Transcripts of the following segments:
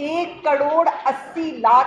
1,80,00,000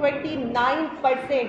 29%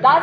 10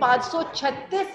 536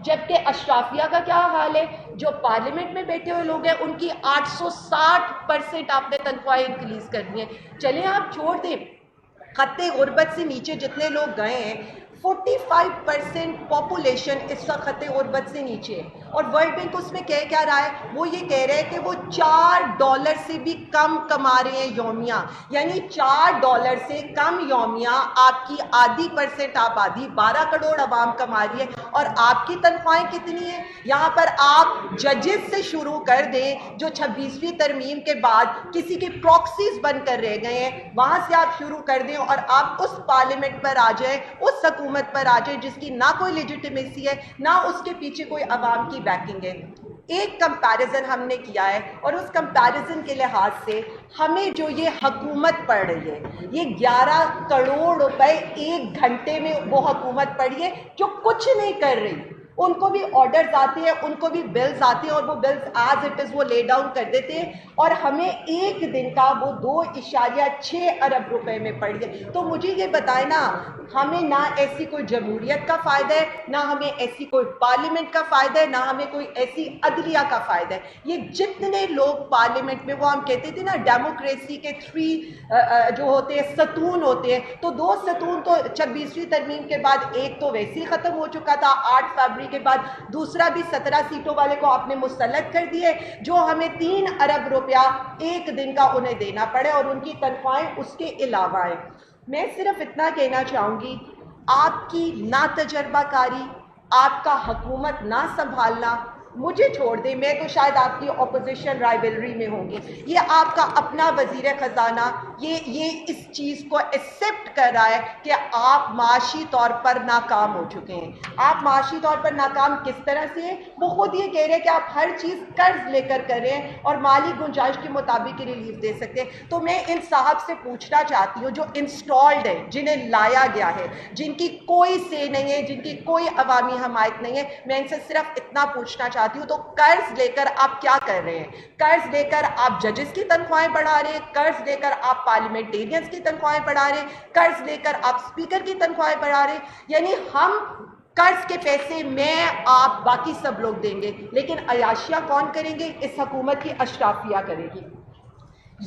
جبکہ اشرافیہ کا کیا حال ہے؟ جو پارلیمنٹ میں بیٹھے ہوئے لوگ ہیں ان کی 860% آپ نے تنخواہیں انکریز کرنی ہے۔ چلیں آپ چھوڑ دیں، خط غربت سے نیچے جتنے لوگ گئے ہیں 45% پاپولیشن اس وقت خط غربت سے نیچے ہے، اور ورلڈ بینک اس میں کہہ کیا رہا ہے؟ وہ یہ کہہ رہے ہیں کہ وہ $4 سے بھی کم کما رہے ہیں یومیہ، یعنی $4 سے کم یومیہ آپ کی آدھی % آبادی 12 کروڑ عوام کما رہی ہے، اور آپ کی تنخواہیں کتنی ہیں؟ یہاں پر آپ ججز سے شروع کر دیں جو 26ویں ترمیم کے بعد کسی کے پراکسیز بن کر رہ گئے ہیں، وہاں سے آپ شروع کر دیں اور آپ اس پارلیمنٹ پر آ جائیں، اس حکومت پر آ جائیں جس کی نہ کوئی لیجیٹیمیسی ہے، نہ اس کے پیچھے کوئی عوام کی بیکنگ ہے۔ ایک کمپیریزن ہم نے کیا ہے، اور اس کمپیریزن کے لحاظ سے ہمیں جو یہ حکومت پڑ رہی ہے، یہ 11 کروڑ روپے ایک گھنٹے میں وہ حکومت پڑی ہے جو کچھ نہیں کر رہی۔ ان کو بھی آرڈرز آتے ہیں، ان کو بھی بلز آتے ہیں، اور وہ بلز ایز اٹ از وہ لے ڈاؤن کر دیتے ہیں، اور ہمیں ایک دن کا وہ 2.6 ارب روپے میں پڑ گئے۔ تو مجھے یہ بتائیں نا، ہمیں نہ ایسی کوئی جمہوریت کا فائدہ ہے، نہ ہمیں ایسی کوئی پارلیمنٹ کا فائدہ ہے، نہ ہمیں کوئی ایسی عدلیہ کا فائدہ ہے۔ یہ جتنے لوگ پارلیمنٹ میں، وہ ہم کہتے تھے نا ڈیموکریسی کے 3 جو ہوتے ہیں ستون ہوتے ہیں، تو 2 ستون تو 26ویں ترمیم کے بعد ایک تو ویسے ہی ختم ہو چکا تھا 8 فروری کے بعد، دوسرا بھی 17 سیٹوں والے کو آپ نے مسلط کر دیے، جو ہمیں 3 ارب روپیہ ایک دن کا انہیں دینا پڑے، اور ان کی تنخواہیں اس کے علاوہ ہیں۔ میں صرف اتنا کہنا چاہوں گی، آپ کی نا تجربہ کاری، آپ کا حکومت نہ سنبھالنا، مجھے چھوڑ دیں، میں تو شاید آپ کی اپوزیشن رائیولری میں ہوں گی، یہ آپ کا اپنا وزیر خزانہ یہ اس چیز کو ایکسیپٹ کر رہا ہے کہ آپ معاشی طور پر ناکام ہو چکے ہیں۔ آپ معاشی طور پر ناکام کس طرح سے ہیں؟ وہ خود یہ کہہ رہے ہیں کہ آپ ہر چیز قرض لے کر رہے ہیں اور مالی گنجائش کے مطابق ریلیف دے سکتے ہیں۔ تو میں ان صاحب سے پوچھنا چاہتی ہوں جو انسٹالڈ ہیں، جنہیں لایا گیا ہے، جن کی کوئی سے نہیں ہے، جن کی کوئی عوامی حمایت نہیں ہے، میں ان سے صرف اتنا پوچھنا چاہتی ہوں، تو قرض لے کر آپ کیا کر رہے ہیں؟ قرض لے کر آپ ججز کی تنخواہیں بڑھا رہے ہیں، قرض لے کر آپ پارلیمنٹیرینز کی تنخواہیں بڑھا رہے ہیں، قرض لے کر آپ اسپیکر کی تنخواہیں بڑھا رہے ہیں، یعنی ہم قرض کے پیسے میں، آپ، باقی سب لوگ دیں گے، لیکن عیاشیاں کون کریں گے؟ اس حکومت کی اشرافیہ کرے گی۔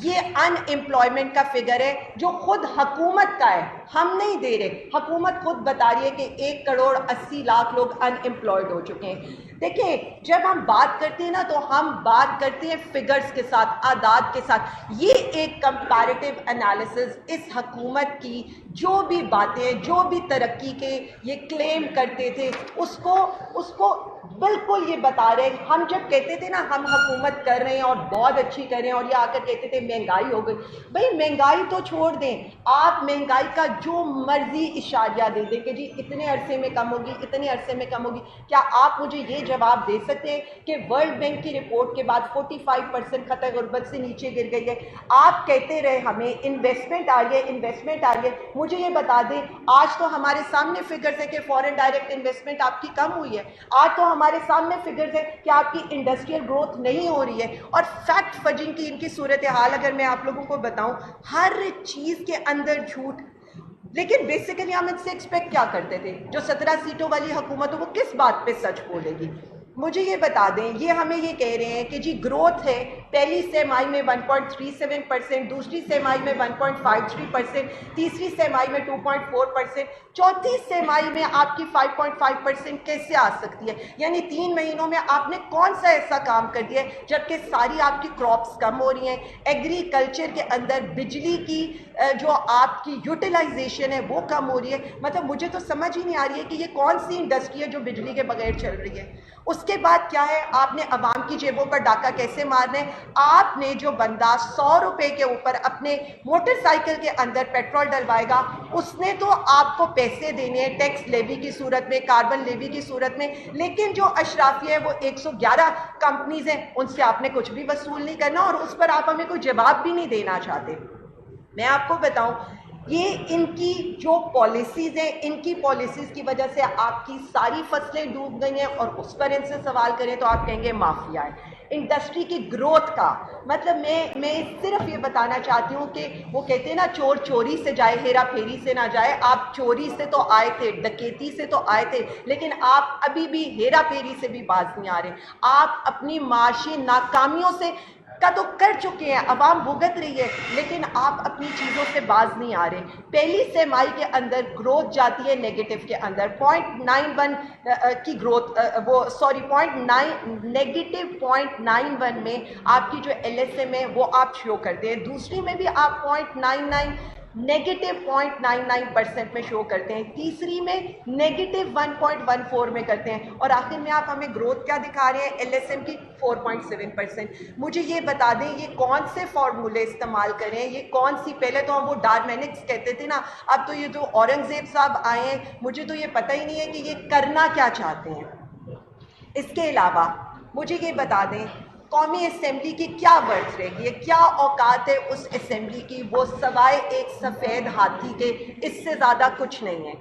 یہ ان امپلائمنٹ کا فگر ہے جو خود حکومت کا ہے، ہم نہیں دے رہے، حکومت خود بتا رہی ہے کہ 1.80 کروڑ لوگ ان امپلائڈ ہو چکے ہیں۔ دیکھیں، جب ہم بات کرتے ہیں نا تو ہم بات کرتے ہیں فگرز کے ساتھ، اعداد کے ساتھ۔ یہ ایک کمپیریٹیو انالیسز اس حکومت کی جو بھی باتیں، جو بھی ترقی کے یہ کلیم کرتے تھے، اس کو بالکل یہ بتا رہے ہیں۔ ہم جب کہتے تھے نا ہم حکومت کر رہے ہیں اور بہت اچھی کر رہے ہیں، اور یہ آ کر کہتے تھے مہنگائی ہو گئی، بھئی مہنگائی تو چھوڑ دیں، آپ مہنگائی کا جو مرضی اشاریہ دے دیں کہ جی اتنے عرصے میں کم ہوگی، اتنے عرصے میں کم ہوگی، کیا آپ مجھے یہ جواب دے سکتے ہیں کہ ورلڈ بینک کی رپورٹ کے بعد 45% خطۂ غربت سے نیچے گر گئی ہے؟ آپ کہتے رہے ہمیں انویسٹمنٹ آ رہی ہے، انویسٹمنٹ آ رہی ہے، مجھے یہ بتا دیں آج تو ہمارے سامنے فگرز ہے کہ فورن ڈائریکٹ انویسٹمنٹ آپ کی کم ہوئی ہے، آج تو ہمارے سامنے فگرز ہے کہ آپ کی انڈسٹریل گروتھ نہیں ہو رہی ہے، اور فیکٹ فجنگ کی ان کی صورتحال اگر میں آپ لوگوں کو بتاؤں، ہر چیز کے اندر جھوٹ۔ لیکن بیسیکلی ہم ان سے ایکسپیکٹ کیا کرتے تھے؟ جو 17 سیٹوں والی حکومت ہو وہ کس بات پہ سچ بولے گی؟ مجھے یہ بتا دیں، یہ ہمیں یہ کہہ رہے ہیں کہ جی گروتھ ہے، پہلی سہ-ماہی میں 1.37%، دوسری سہ-ماہی میں 1.53%، تیسری سہ-ماہی میں 2.4%، چوتھی سہ-ماہی میں آپ کی 5.5% کیسے آ سکتی ہے؟ یعنی 3 مہینوں میں آپ نے کون سا ایسا کام کر دیا ہے جبکہ ساری آپ کی کراپس کم ہو رہی ہیں، ایگریکلچر کے اندر بجلی کی جو آپ کی یوٹیلائزیشن ہے وہ کم ہو رہی ہے۔ مطلب مجھے تو سمجھ ہی نہیں آ رہی ہے کہ یہ کون سی انڈسٹری ہے جو بجلی کے بغیر چل رہی ہے۔ اس کے بعد کیا ہے؟ آپ نے عوام کی جیبوں پر ڈاکہ کیسے مارنا ہے؟ آپ نے جو بندہ 100 روپے کے اوپر اپنے موٹر سائیکل کے اندر پیٹرول ڈلوائے گا، اس نے تو آپ کو پیسے دینے ہیں ٹیکس لیوی کی صورت میں، کاربن لیوی کی صورت میں، لیکن جو اشرافیہ ہے وہ 111 کمپنیز ہیں، ان سے آپ نے کچھ بھی وصول نہیں کرنا، اور اس پر آپ ہمیں کوئی جواب بھی نہیں دینا چاہتے۔ میں آپ کو بتاؤں، یہ ان کی جو پالیسیز ہیں، ان کی پالیسیز کی وجہ سے آپ کی ساری فصلیں ڈوب گئی ہیں، اور اس پر ان سے سوال کریں تو آپ کہیں گے مافیا ہے۔ انڈسٹری کی گروتھ کا مطلب میں صرف یہ بتانا چاہتی ہوں کہ وہ کہتے ہیں نا چور چوری سے جائے ہیرا پھیری سے نہ جائے، آپ چوری سے تو آئے تھے، ڈکیتی سے تو آئے تھے، لیکن آپ ابھی بھی ہیرا پھیری سے بھی باز نہیں آ رہے۔ آپ اپنی معاشی ناکامیوں سے کا تو کر چکے ہیں، عوام بھگت رہی ہے، لیکن آپ اپنی چیزوں سے باز نہیں آ رہے۔ پہلی سرمائی کے اندر گروتھ جاتی ہے نیگیٹو کے اندر، 0.91 کی گروتھ، وہ سوری 0.91 میں آپ کی جو ایل ایس ایم ہے وہ آپ شو کرتے ہیں، دوسری میں بھی آپ 0.99 نیگیٹو 0.99% میں شو کرتے ہیں، تیسری میں نیگیٹو 1.14 میں کرتے ہیں، اور آخر میں آپ ہمیں گروتھ کیا دکھا رہے ہیں ایل ایس ایم کی 4.7%۔ مجھے یہ بتا دیں یہ کون سے فارمولے استعمال کریں، یہ کون سی، پہلے تو ہم وہ ڈارمینکس کہتے تھے نا، اب تو یہ جو اورنگزیب صاحب آئے ہیں مجھے تو یہ پتہ ہی نہیں ہے کہ یہ کرنا کیا چاہتے ہیں۔ اس کے علاوہ مجھے یہ بتا دیں قومی اسمبلی کی کیا ورتھ رہے گی، کیا اوقات ہے اس اسمبلی کی، وہ سوائے ایک سفید ہاتھی کے اس سے زیادہ کچھ نہیں ہے۔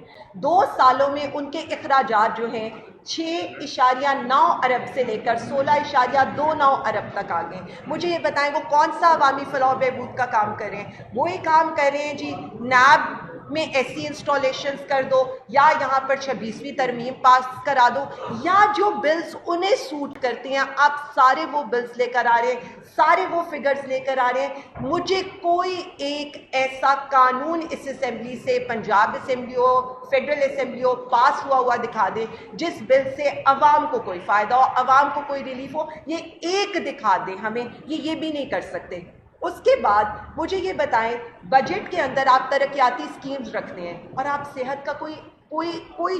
2 سالوں میں ان کے اخراجات جو ہیں 6.9 ارب سے لے کر 16.29 ارب تک آ گئے۔ مجھے یہ بتائیں وہ کون سا عوامی فلاح و بہبود کا کام کر رہے ہیں؟ وہی کام کر رہے ہیں جی نیب میں ایسی انسٹالیشنز کر دو، یا یہاں پر 26ویں ترمیم پاس کرا دو، یا جو بلز انہیں سوٹ کرتے ہیں آپ سارے وہ بلز لے کر آ رہے ہیں، سارے وہ فگرز لے کر آ رہے ہیں۔ مجھے کوئی ایک ایسا قانون اس اسمبلی سے، پنجاب اسمبلی ہو، فیڈرل اسمبلی ہو، پاس ہوا دکھا دے جس بل سے عوام کو کوئی فائدہ ہو، عوام کو کوئی ریلیف ہو، یہ ایک دکھا دے ہمیں، یہ بھی نہیں کر سکتے۔ اس کے بعد مجھے یہ بتائیں بجٹ کے اندر آپ ترقیاتی سکیمز رکھتے ہیں، اور آپ صحت کا کوئی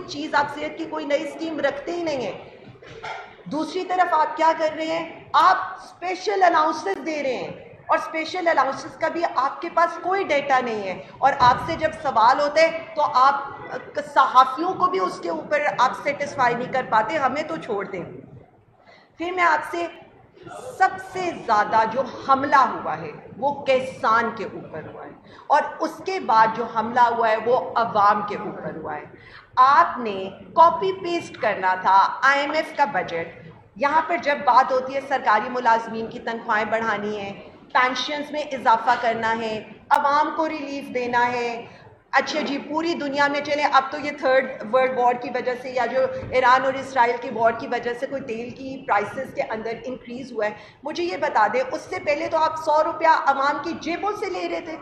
چیز، آپ صحت کی کوئی نئی سکیم رکھتے ہی نہیں ہیں۔ دوسری طرف آپ کیا کر رہے ہیں، آپ اسپیشل الاؤنسز دے رہے ہیں، اور اسپیشل الاؤنسز کا بھی آپ کے پاس کوئی ڈیٹا نہیں ہے، اور آپ سے جب سوال ہوتے ہیں تو آپ صحافیوں کو بھی اس کے اوپر آپ سیٹسفائی نہیں کر پاتے، ہمیں تو چھوڑ دیں۔ پھر میں آپ سے سب سے زیادہ جو حملہ ہوا ہے وہ کسان کے اوپر ہوا ہے، اور اس کے بعد جو حملہ ہوا ہے وہ عوام کے اوپر ہوا ہے۔ آپ نے کاپی پیسٹ کرنا تھا آئی ایم ایف کا بجٹ، یہاں پر جب بات ہوتی ہے سرکاری ملازمین کی تنخواہیں بڑھانی ہے، پینشنز میں اضافہ کرنا ہے، عوام کو ریلیف دینا ہے، اچھا جی پوری دنیا میں چلیں، اب تو یہ 3rd ورلڈ وار کی وجہ سے یا جو ایران اور اسرائیل کی وار کی وجہ سے کوئی تیل کی پرائسز کے اندر انکریز ہوا ہے۔ مجھے یہ بتا دیں اس سے پہلے تو آپ 100 روپیہ عوام کی جیبوں سے لے رہے تھے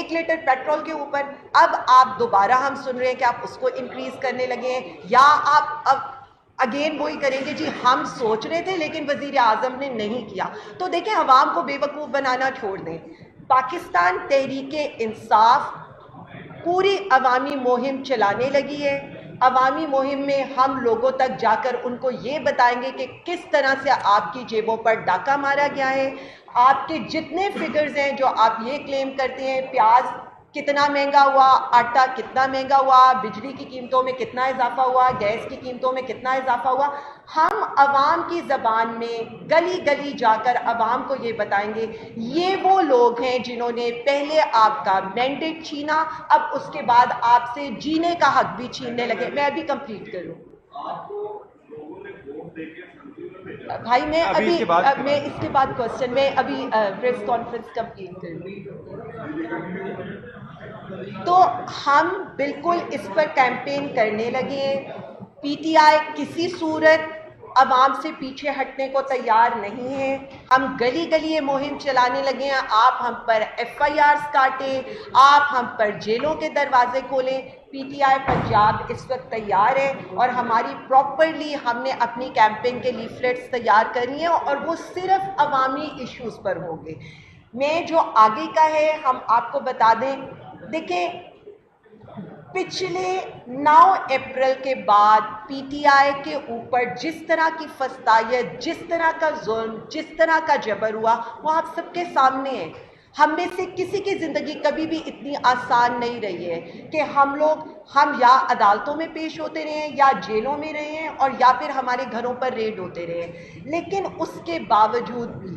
1 لیٹر پیٹرول کے اوپر، اب آپ دوبارہ ہم سن رہے ہیں کہ آپ اس کو انکریز کرنے لگے ہیں، یا آپ اب اگین وہی کریں گے جی ہم سوچ رہے تھے لیکن وزیر اعظم نے نہیں کیا۔ تو دیکھیں عوام کو بے وقوف بنانا چھوڑ دیں۔ پاکستان تحریک انصاف پوری عوامی مہم چلانے لگی ہے، عوامی مہم میں ہم لوگوں تک جا کر ان کو یہ بتائیں گے کہ کس طرح سے آپ کی جیبوں پر ڈاکہ مارا گیا ہے۔ آپ کے جتنے فگرز ہیں جو آپ یہ کلیم کرتے ہیں، پیاز کتنا مہنگا ہوا، آٹا کتنا مہنگا ہوا، بجلی کی قیمتوں میں کتنا اضافہ ہوا، گیس کی قیمتوں میں کتنا اضافہ ہوا، ہم عوام کی زبان میں گلی گلی جا کر عوام کو یہ بتائیں گے یہ وہ لوگ ہیں جنہوں نے پہلے آپ کا مینڈیٹ چھینا، اب اس کے بعد آپ سے جینے کا حق بھی چھیننے لگے۔ میں ابھی کمپلیٹ کروں بھائی، میں اس کے بعد کوسچن میں ابھی پریس کانفرنس کمپلیٹ کروں۔ تو ہم بالکل اس پر کیمپین کرنے لگے ہیں، پی ٹی آئی کسی صورت عوام سے پیچھے ہٹنے کو تیار نہیں ہے، ہم گلی گلی یہ مہم چلانے لگے ہیں، آپ ہم پر ایف آئی آرز کاٹیں، آپ ہم پر جیلوں کے دروازے کھولیں، پی ٹی آئی پنجاب اس وقت تیار ہے، اور ہماری پراپرلی ہم نے اپنی کیمپین کے لیفلیٹس تیار کرنی ہیں، اور وہ صرف عوامی ایشوز پر ہوں گے۔ میں جو آگے کا ہے ہم آپ کو بتا دیں، دیکھیں پچھلے 9 اپریل کے بعد پی ٹی آئی کے اوپر جس طرح کی فسطائیت، جس طرح کا ظلم، جس طرح کا جبر ہوا وہ آپ سب کے سامنے ہے۔ ہم میں سے کسی کی زندگی کبھی بھی اتنی آسان نہیں رہی ہے کہ ہم یا عدالتوں میں پیش ہوتے رہے ہیں، یا جیلوں میں رہے ہیں، اور یا پھر ہمارے گھروں پر ریڈ ہوتے رہے ہیں، لیکن اس کے باوجود بھی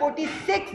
46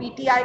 PTI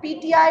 PTI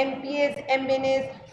MPs, MNAs,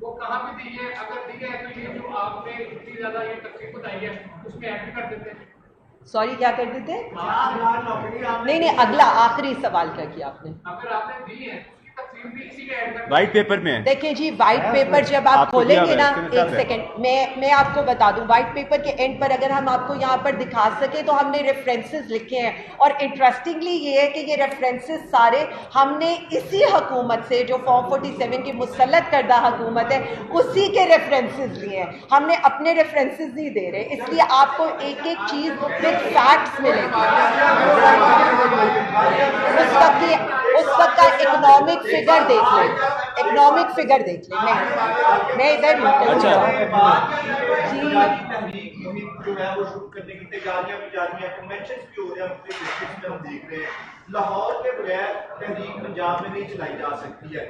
وہ کہاں پہ دی ہے؟ اگر دی ہے تو یہ جو آپ نے اتنی زیادہ یہ تقسیم بتائی ہے اس میں ایڈ کر دیتے ہیں. سوری کیا کر دیتے؟ نہیں اگلا آخری سوال کیا کیا آپ نے؟ اگر آپ نے دی ہے اس کی تقسیم بھی اسی میں ایڈ کر وائٹ پیپر میں دیکھیں جی وائٹ پیپر جب آپ کھولیں گے نا ایک سیکنڈ میں آپ کو بتا دوں وائٹ پیپر کے اینڈ پر اگر ہم آپ کو یہاں پر دکھا سکیں تو ہم نے ریفرنسز لکھے ہیں اور انٹرسٹنگلی یہ ہے کہ یہ ریفرنسز سارے ہم نے اسی حکومت سے جو فارم 47 کی مسلط کردہ حکومت ہے اسی کے ریفرنسز لیے ہیں. ہم نے اپنے ریفرنسز نہیں دے رہے اس لیے آپ کو ایک ایک چیز وتھ فیکٹس ملے گی. اس وقت کا اکنامک فگر دیکھ لیں اکنامک فگر دیکھ لیں میں ادھر تحریک مہم جو ہے وہ شروع کرنے کی تیاریاں بھی جاری ہیں کنونشنز بھی ہو رہے ہیں مختلف ڈسٹرکٹس میں ہم دیکھ رہے ہیں لاہور کے بغیر تحریک پنجاب میں نہیں چلائی جا سکتی ہے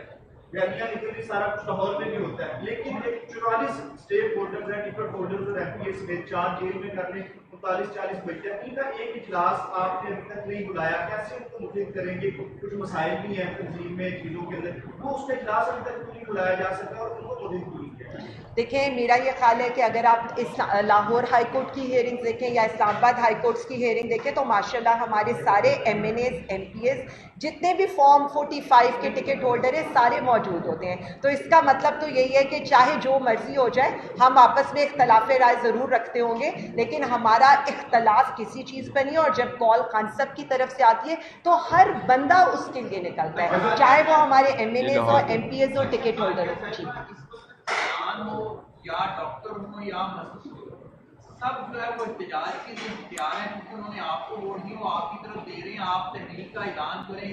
ریلیاں نکلتی سارا کچھ لاہور میں بھی ہوتا ہے لیکن 44 اسٹیک ہولڈرز ہیں ٹکٹ ہولڈرز اور ایم پی ایس میں 4 جیل میں کرنے 39-40 بچے ہیں ان کا ایک اجلاس آپ نے ابھی تک نہیں بلایا کیسے ان کو مفید کریں گے کچھ مسائل بھی ہیں تنظیم میں چیزوں کے اندر وہ اس کا اجلاس ابھی تک نہیں بلایا جا سکا اور ان کو مفید کیوں کیا. دیکھیں میرا یہ خیال ہے کہ اگر آپ لاہور ہائی کورٹ کی ہیئرنگ دیکھیں یا اسلام آباد ہائی کورٹس کی ہیئرنگ دیکھیں تو ماشاءاللہ ہمارے سارے M N As M P As جتنے بھی فارم 45 کے ٹکٹ ہولڈر ہیں سارے موجود ہوتے ہیں. تو اس کا مطلب تو یہی ہے کہ چاہے جو مرضی ہو جائے ہم آپس میں اختلاف رائے ضرور رکھتے ہوں گے لیکن ہمارا اختلاف کسی چیز پر نہیں ہے اور جب کال خان صاحب کی طرف سے آتی ہے تو ہر بندہ اس کے لیے نکلتا ہے چاہے وہ ہمارے ایم این ایز اور ایم پی ایز اور ٹکٹ ہولڈر ہو. جی ہو یا ڈاکٹر ہوں یا مسجد ہو سب جو ہے وہ احتجاج کے لیے تیار ہیں کیونکہ انہوں نے آپ کو ووٹ دی وہ آپ کی طرف دے رہے ہیں. آپ تحریک کا اعلان کریں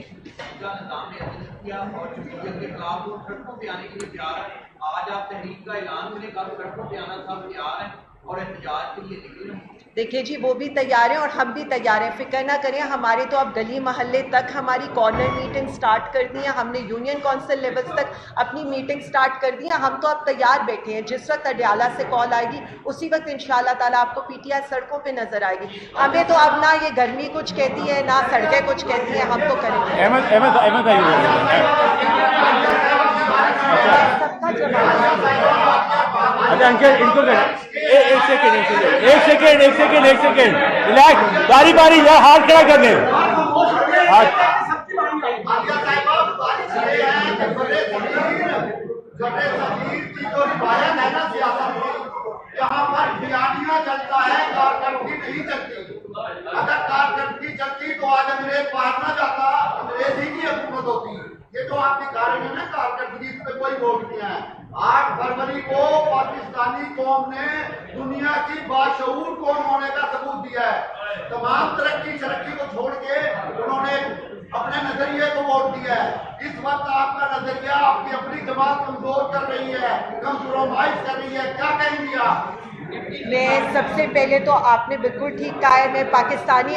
کا نظام عدلیہ اور جمہوریت کے خلاف وہ سڑکوں پہ آنے کے لیے تیار ہیں. آج آپ تحریک کا اعلان کریں کل سڑکوں پہ آنا سب تیار ہیں اور احتجاج کے لیے نکلیں. دیکھیں جی وہ بھی تیار ہیں اور ہم بھی تیار ہیں فکر نہ کریں ہمارے تو اب گلی محلے تک ہماری کارنر میٹنگ سٹارٹ کر دی ہیں ہم نے یونین کونسل لیولز تک اپنی میٹنگ سٹارٹ کر دی ہیں. ہم تو اب تیار بیٹھے ہیں جس وقت اڈیالہ سے کال آئے گی اسی وقت انشاءاللہ تعالیٰ آپ کو پی ٹی آئی سڑکوں پہ نظر آئے گی. ہمیں تو اب نہ یہ گرمی کچھ کہتی ہے نہ سڑکیں کچھ کہتی ہیں ہم تو کریں گے. اچھا انکل ان کو ایک سیکنڈ ریلیکس باری باری یا ہاتھ کھڑا کر دیں یہاں پر بیانیہ چلتا ہے کارکردگی نہیں چلتی. اگر کارکردگی چلتی تو آج انگریز باہر نہ جاتا انگریز ہی کی حکومت ہوتی. یہ جو آپ دکھا رہے ہیں نا کارکردگی اس پہ کوئی ووٹ نہیں ہے. 8 فروری کو پاکستانی قوم نے دنیا کی باشعور قوم ہونے کا ثبوت دیا ہے. تمام ترقی شرقی کو چھوڑ کے انہوں نے اپنے نظریے کو ووٹ دیا ہے. اس وقت آپ کا نظریہ آپ کی اپنی جماعت کمزور کر رہی ہے کمپرومائز کر رہی ہے کیا کہیں گے آپ؟ میں سب سے پہلے تو آپ نے بالکل ٹھیک کہا ہے میں پاکستانی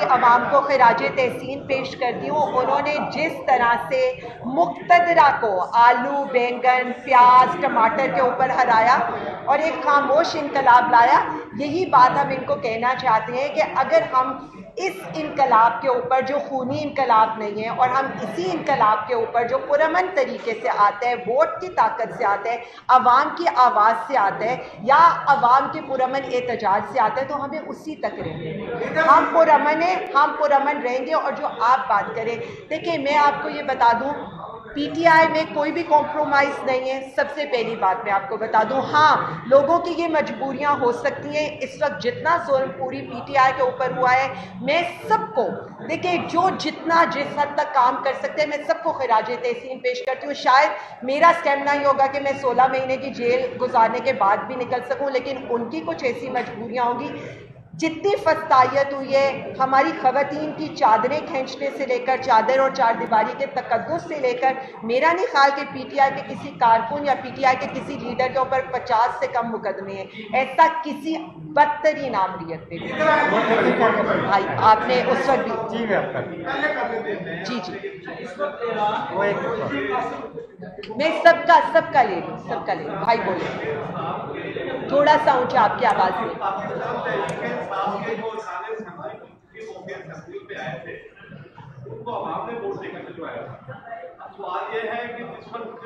عوام کو خراج تحسین پیش کرتی ہوں. انہوں نے جس طرح سے مقتدرہ کو آلو بینگن پیاز ٹماٹر کے اوپر ہرایا اور ایک خاموش انقلاب لایا یہی بات ہم ان کو کہنا چاہتے ہیں کہ اگر ہم اس انقلاب کے اوپر جو خونی انقلاب نہیں ہے اور ہم اسی انقلاب کے اوپر جو پرامن طریقے سے آتا ہے ووٹ کی طاقت سے آتا ہے عوام کی آواز سے آتا ہے یا عوام کے پرامن احتجاج سے آتا ہے تو ہمیں اسی تک رہیں گے. ہم پرامن رہیں گے. اور جو آپ بات کریں دیکھیں میں آپ کو یہ بتا دوں پی ٹی آئی میں کوئی بھی کمپرومائز نہیں ہے. سب سے پہلی بات میں آپ کو بتا دوں ہاں لوگوں کی یہ مجبوریاں ہو سکتی ہیں. اس وقت جتنا ظلم پوری پی ٹی آئی کے اوپر ہوا ہے میں سب کو دیکھیں جو جتنا جس حد تک کام کر سکتے ہیں میں سب کو خراج تحسین پیش کرتی ہوں. شاید میرا اسٹیمنا ہی ہوگا کہ میں 16 مہینے کی جیل گزارنے کے بعد بھی نکل سکوں لیکن ان کی کچھ ایسی مجبوریاں ہوں گی. جتنی فسطائیت ہوئی ہے ہماری خواتین کی چادریں کھینچنے سے لے کر چادر اور چار دیواری کے تقدس سے لے کر میرا نہیں خیال کہ پی ٹی آئی کے کسی کارکن یا پی ٹی آئی کے کسی لیڈر کے اوپر 50 سے کم مقدمے ہیں. ایسا کسی بدترین آمریت پہ بھائی آپ نے اس وقت بھی جی میں سب کا لے لوں بھائی بولے تھوڑا سا اونچا آپ کی آواز میں سوال یہ ہے کہ جس وقت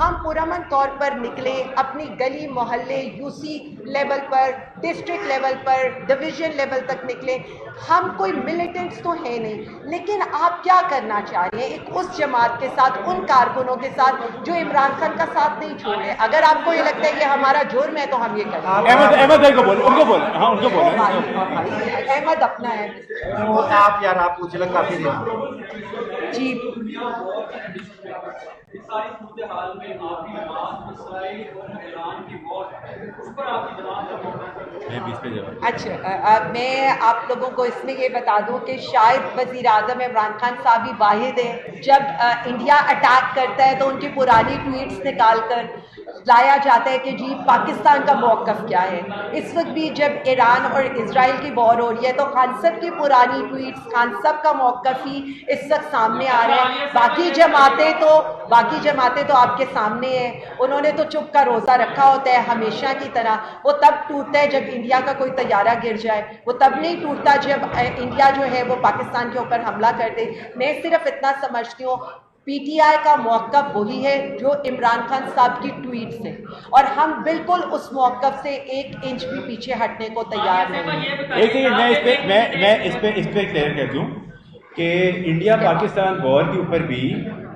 ہم پرامن طور پر نکلے, اپنی گلی محلے UC لیول پر, ڈسٹرکٹ لیول پر, ڈویژن لیول تک نکلے. ہم کوئی ملیٹنٹس تو ہیں نہیں, لیکن آپ کیا کرنا چاہ رہے ہیں ایک اس جماعت کے ساتھ, ان کارکنوں کے ساتھ جو عمران خان کا ساتھ نہیں چھوڑے. اگر آپ کو یہ لگتا ہے کہ ہمارا جرم ہے تو ہم یہ کریں. احمد بھائی کو بولیں, ان کو بولیں, ہاں ان کو بولیں. احمد اپنا ہے آپ یار آپ پوچھ لیں کافی دیر جی. اس ساری صورتحال میں آپ کی بات اسرائیل اور ایران کی وار ہے, اس پر آپ کی جواب. اچھا, میں آپ لوگوں کو اس میں یہ بتا دوں کہ شاید وزیر اعظم عمران خان صاحب ہی واحد ہیں جب انڈیا اٹیک کرتا ہے تو ان کی پرانی ٹویٹس نکال کر لایا جاتا ہے کہ جی پاکستان کا موقف کیا ہے. اس وقت بھی جب ایران اور اسرائیل کی وار ہو رہی ہے تو خان صاحب کی پرانی ٹویٹس, خان صاحب کا موقف ہی اس وقت سامنے آ رہا ہے. باقی جماعتیں تو آپ کے سامنے ہیں. انہوں نے تو چپ کا روزہ رکھا ہوتا ہے ہمیشہ کی طرح. وہ تب ٹوٹتا ہے جب انڈیا کا کوئی طیارہ گر جائے, وہ تب نہیں ٹوٹتا جب انڈیا جو ہے وہ پاکستان کے اوپر حملہ کر دے. میں صرف اتنا سمجھتی ہوں PTI کا موقف وہی ہے جو عمران خان صاحب کی ٹویٹ سے, اور ہم بالکل اس موقف سے 1 انچ بھی پیچھے ہٹنے کو تیار نہیں. ایک سیکنڈ, میں اس پہ کلیئر کر دوں کہ انڈیا پاکستان وار کے اوپر بھی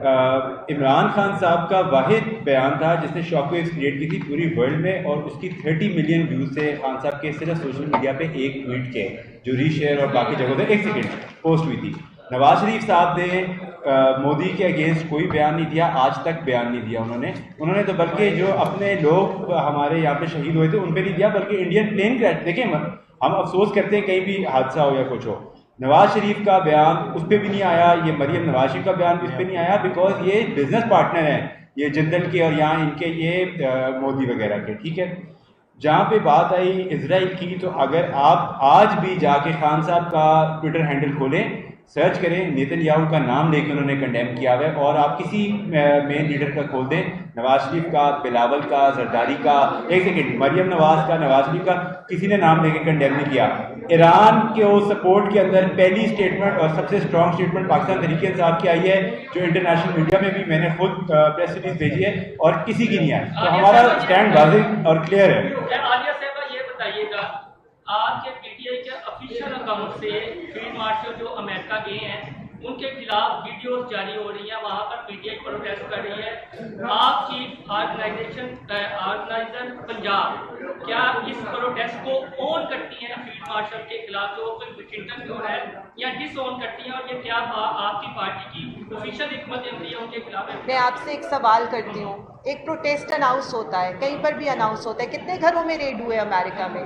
عمران خان صاحب کا واحد بیان تھا جس نے شاک ویوز کریٹ کی تھی پوری ورلڈ میں, اور اس کی 30 ملین ویوز سے خان صاحب کے صرف سوشل میڈیا پہ ایک ٹویٹ کے جو ری شیئر اور باقی جگہوں پہ 1 سیکنڈ پوسٹ ہوئی تھی. نواز شریف صاحب نے مودی کے اگینسٹ کوئی بیان نہیں دیا, آج تک بیان نہیں دیا انہوں نے تو بلکہ جو اپنے لوگ ہمارے یہاں پہ شہید ہوئے تھے ان پہ نہیں دیا, بلکہ انڈین پلین کریش. دیکھیں ہم افسوس کرتے ہیں کہیں بھی حادثہ ہو یا کچھ ہو, نواز شریف کا بیان اس پہ بھی نہیں آیا, یہ مریم نواز شریف کا بیان اس پہ نہیں آیا, بیکاز یہ بزنس پارٹنر ہیں یہ جندل کے اور یہاں ان کے یہ مودی وغیرہ کے. ٹھیک ہے, جہاں پہ بات آئی اسرائیل کی, تو اگر آپ آج بھی جا کے خان صاحب کا ٹویٹر ہینڈل کھولیں, سرچ کریں, نیتن یاہو کا نام لے کے انہوں نے کنڈیم کیا ہوا ہے, اور آپ کسی مین لیڈر کا کھول دیں, نواز شریف کا, بلاول کا, زرداری کا, 1 سیکنڈ, مریم نواز کا, نواز شریف کا, کسی نے نام لے کے کنڈیم نہیں کیا. ایران کے سپورٹ کے اندر پہلی اسٹیٹمنٹ اور سب سے اسٹرانگ اسٹیٹمنٹ پاکستان تحریک انصاف کی آئی ہے, جو انٹرنیشنل میڈیا میں بھی میں نے خود پریس ریلیز بھیجی ہے, اور کسی کی نہیں آئی. تو ہمارا اسٹینڈ واضح اور کلیئر ہے. عالیہ صاحبہ یہ بتائیے گا, آپ کے PTI کے افیشیل اکاؤنٹ سے فیلڈ مارشل جو امریکہ گئے ہیں ان کے خلاف ویڈیوز جاری ہو رہی ہیں, وہاں پر PTI پروٹیسٹ کر رہی ہے. آپ چیف آرگنائزر پنجاب کیا اس پروٹیسٹ کو اون کرتی ہیں فیلڈ مارشل کے خلاف جو کوئی واشنگٹن میں ہو رہا ہے, یا ڈس اون کرتی ہیں, اور یہ کیا آپ کی پارٹی کی افیشیل حکمت عملی ہے ان کے خلاف ہے؟ میں آپ سے ایک سوال کرتی ہوں, ایک پروٹیسٹ اناؤنس ہوتا ہے, کہیں پر بھی اناؤنس ہوتا ہے, کتنے گھروں میں ریڈ ہوئے امریکہ میں,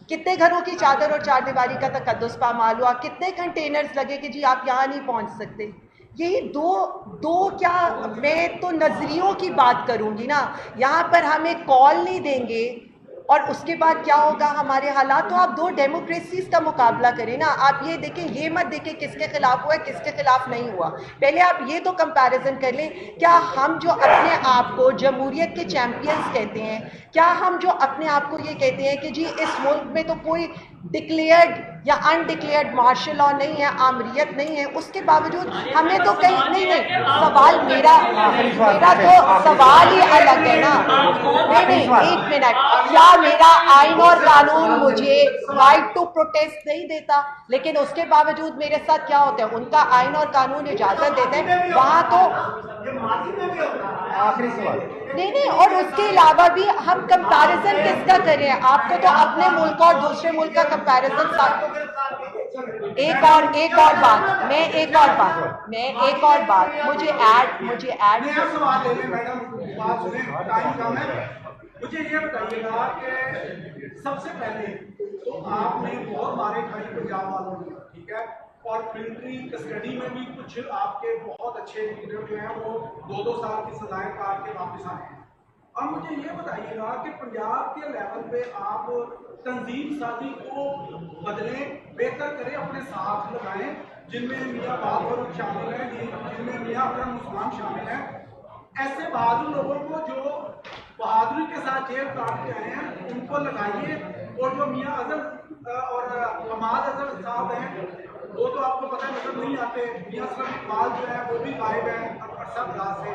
کتنے گھروں کی چادر اور چار دیواری کا تقدس پامال ہوا, کتنے کنٹینرز لگے کہ جی آپ یہاں نہیں پہنچ سکتے. یہی دو کیا, میں تو نظریوں کی بات کروں گی نا, یہاں پر ہمیں کال نہیں دیں گے اور اس کے بعد کیا ہوگا ہمارے حالات. تو آپ 2 ڈیموکریسیز کا مقابلہ کریں نا, آپ یہ دیکھیں, یہ مت دیکھیں کس کے خلاف ہوا ہے کس کے خلاف نہیں ہوا, پہلے آپ یہ تو کمپیریزن کر لیں. کیا ہم جو اپنے آپ کو جمہوریت کے چیمپئنز کہتے ہیں, کیا ہم جو اپنے آپ کو یہ کہتے ہیں کہ جی اس ملک میں تو کوئی ڈکلیئرڈ یا انڈکلیئرڈ مارشل لاء نہیں ہے, آمریت نہیں ہے, اس کے باوجود ہمیں تو کہیں نہیں, سوال میرا تو سوال ہی الگ ہے نا. نہیں 1 منٹ, کیا میرا آئین اور قانون مجھے رائٹ ٹو پروٹیسٹ نہیں دیتا, لیکن اس کے باوجود میرے ساتھ کیا ہوتا ہے, ان کا آئین اور قانون اجازت دیتے ہیں وہاں تو. آخری سوال. نہیں, اور اس کے علاوہ بھی ہم کمپیریزن کس کا کریں, آپ کو تو اپنے ملک اور دوسرے ملک کا کمپیریزن. ایک اور بات مجھے ایڈ سوال لے لیں میڈم, بات سنیں, ٹائم کم ہے. مجھے یہ بتائیے گا کہ سب سے پہلے تو آپ نے بہت مارے کھائی پنجاب والوں نے, ٹھیک ہے, اور ملٹری کسٹڈی میں بھی کچھ آپ کے بہت اچھے لیڈر جو ہیں وہ 2-2 سال کی سزائیں کاٹ کے واپس آئے ہیں. اب مجھے یہ بتائیے گا کہ پنجاب کے لیول پہ آپ تنظیم سازی کو بدلیں, بہتر کریں, اپنے ساتھ لگائیں, جن میں میاں باب فروخ شامل ہیں, جن میں میاں اکرم عثمان شامل ہیں. ایسے بہادر لوگوں کو جو بہادری کے ساتھ جیل کاٹ کے آئے ہیں ان کو لگائیے, اور جو میاں اظہر اور حماد اظہر صاحب ہیں وہ تو آپ کو پتہ نظر نہیں آتے, میاں اسلم اقبال جو ہے وہ بھی غائب ہیں ارشد راز سے.